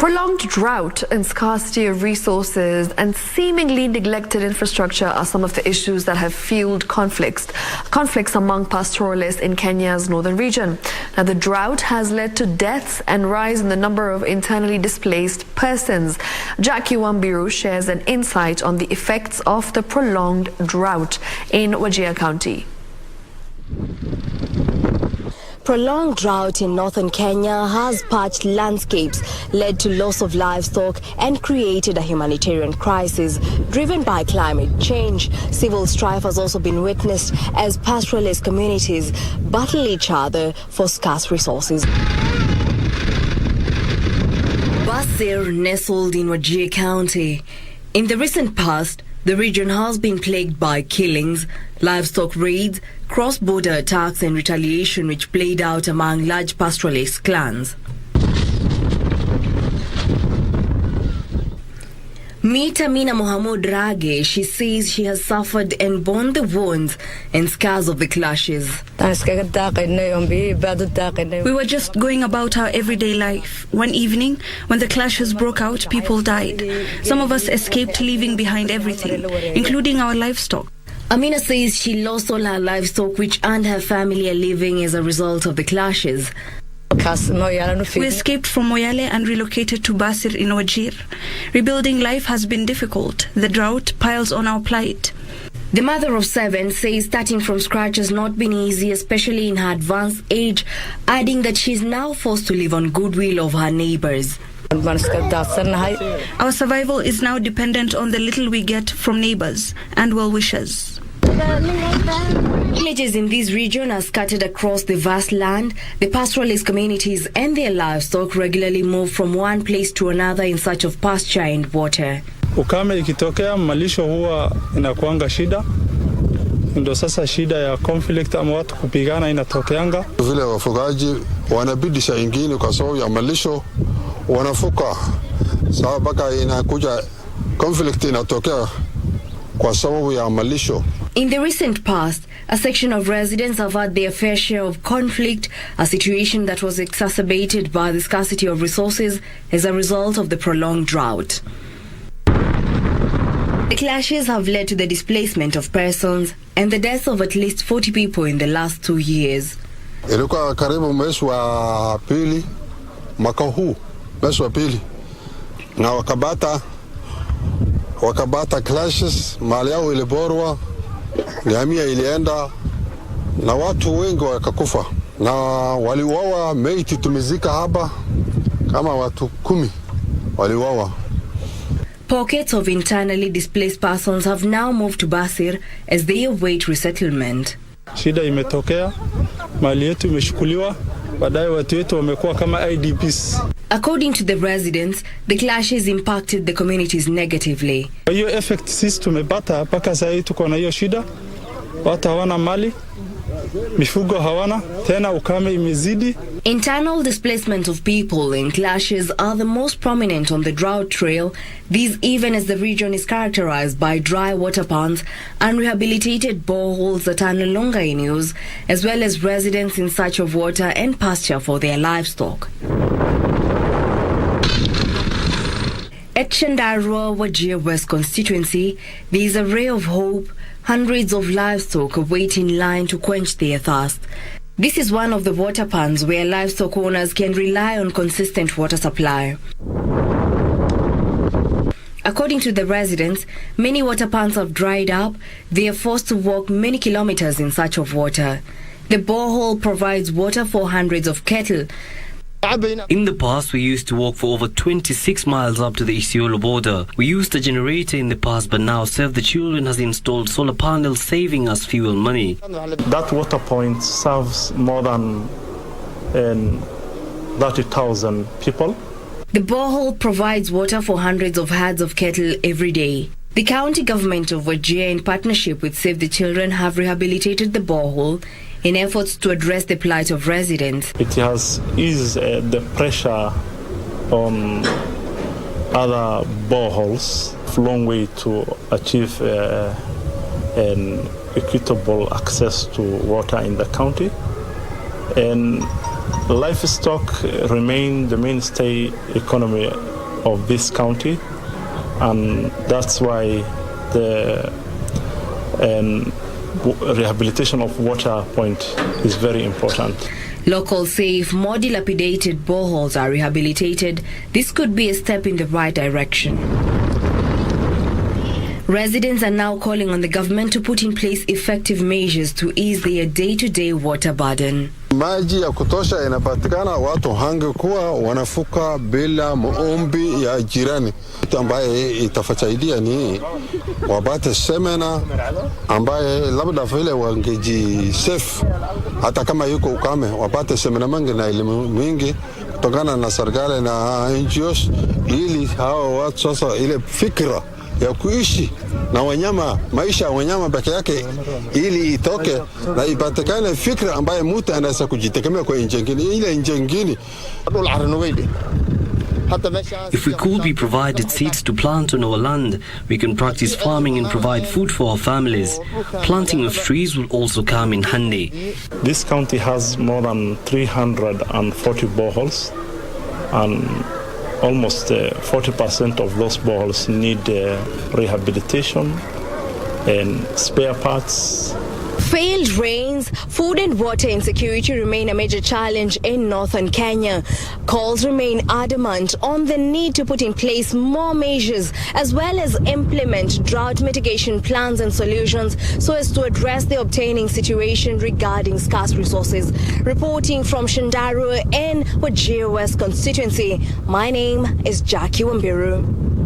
Prolonged drought and scarcity of resources and seemingly neglected infrastructure are some of the issues that have fueled conflicts among pastoralists in Kenya's northern region. Now, the drought has led to deaths and rise in the number of internally displaced persons. Jackie Wambiru shares an insight on the effects of the prolonged drought in Wajir County. Prolonged drought in northern Kenya has parched landscapes, led to loss of livestock and created a humanitarian crisis driven by climate change. Civil strife has also been witnessed as pastoralist communities battle each other for scarce resources. Wambiru, nestled in Wajir County. In the recent past, the region has been plagued by killings, livestock raids, cross-border attacks and retaliation which played out among large pastoralist clans. Meet Amina Mohamud Rage. She says she has suffered and borne the wounds and scars of the clashes. We were just going about our everyday life. One evening, when the clashes broke out, people died. Some of us escaped, leaving behind everything, including our livestock. Amina says she lost all her livestock, which earned her family a living as a result of the clashes. We escaped from Moyale and relocated to Basir in Wajir. Rebuilding life has been difficult. The drought piles on our plight. The mother of 7 says starting from scratch has not been easy, especially in her advanced age, adding that she is now forced to live on goodwill of her neighbors. Our survival is now dependent on the little we get from neighbors and well-wishers. Villages in this region are scattered across the vast land. The pastoralist communities and their livestock regularly move from one place to another in search of pasture and water. Ukame ikitokea, malisho huwa inakuanga shida. Ndio sasa shida ya conflict ama watu kupigana inatokeanga. Vile wafugaji wanabidi saa ingine kwa sababu ya malisho wanafuka. Sababu baka inakuja conflict inatokea kwa sababu ya malisho. In the recent past, a section of residents have had their fair share of conflict, a situation that was exacerbated by the scarcity of resources as a result of the prolonged drought. The clashes have led to the displacement of persons and the deaths of at least 40 people in the last 2 years. Ilikuwa karibu mwezi wa pili mwaka huu, mwezi wa pili, na wakabata clashes, mali yao iliborwa, jamii ilienda na watu wengi wakakufa na waliuawa. Maiti tumezika hapa kama watu 10 waliuawa. Pockets of internally displaced persons have now moved to Basir as they await resettlement. Shida imetokea, mali yetu imeshukuliwa, baadaye watu wetu wamekuwa kama IDPs. According to the residents, the clashes impacted the communities negatively. Hiyo effect sisi tumepata mpaka sasa hivi tuko na hiyo shida. Watu hawana mali, mifugo hawana, tena ukame imezidi. Internal displacement of people in clashes are the most prominent on the drought trail, these even as the region is characterized by dry water ponds, unrehabilitated boreholes that are no longer in use, as well as residents in search of water and pasture for their livestock. At Chandarua, Wajir West constituency, there is a ray of hope. Hundreds of livestock wait in line to quench their thirst. This is one of the water ponds where livestock owners can rely on consistent water supply. According to the residents, many water ponds have dried up. They are forced to walk many kilometers in search of water. The borehole provides water for hundreds of cattle. In the past, we used to walk for over 26 miles up to the Isiolo border. We used a generator in the past, but now Save the Children has installed solar panels, saving us fuel money. That water point serves more than 30,000 people. The borehole provides water for hundreds of herds of cattle every day. The county government of Wajir, in partnership with Save the Children, have rehabilitated the borehole in efforts to address the plight of residents. It has eased the pressure on other boreholes, a long way to achieve an equitable access to water in the county. And Livestock remain the mainstay economy of this county, and that's why the rehabilitation of water point is very important. Locals say if more dilapidated boreholes are rehabilitated, this could be a step in the right direction. Residents are now calling on the government to put in place effective measures to ease their day-to-day water burden. Maji ya kutosha inapatikana, watu hangekuwa wanafuka bila maombi ya jirani. Ambaye itafasaidia ni wapate semena ambaye labda vile wangeji safe, hata kama yuko ukame, wapate semena mingi na elimu mingi kutokana na serikali na NGOs, ili hao watu sasa ile fikra ya kuishi na wanyama, maisha ya wanyama peke yake, ili itoke na ipatikane fikra ambaye mtu anaweza kujitegemea kwa nchi nyingine, ile nchi nyingine. If we could be provided seeds to plant on our land, we can practice farming and provide food for our families. Planting of trees will also come in handy. This county has more than 340 boreholes, and almost 40% of those boreholes need rehabilitation and spare parts. Failed rains, food and water insecurity remain a major challenge in northern Kenya. Calls remain adamant on the need to put in place more measures as well as implement drought mitigation plans and solutions so as to address the obtaining situation regarding scarce resources. Reporting from Shandaru in Wajir West constituency, my name is Wambiru.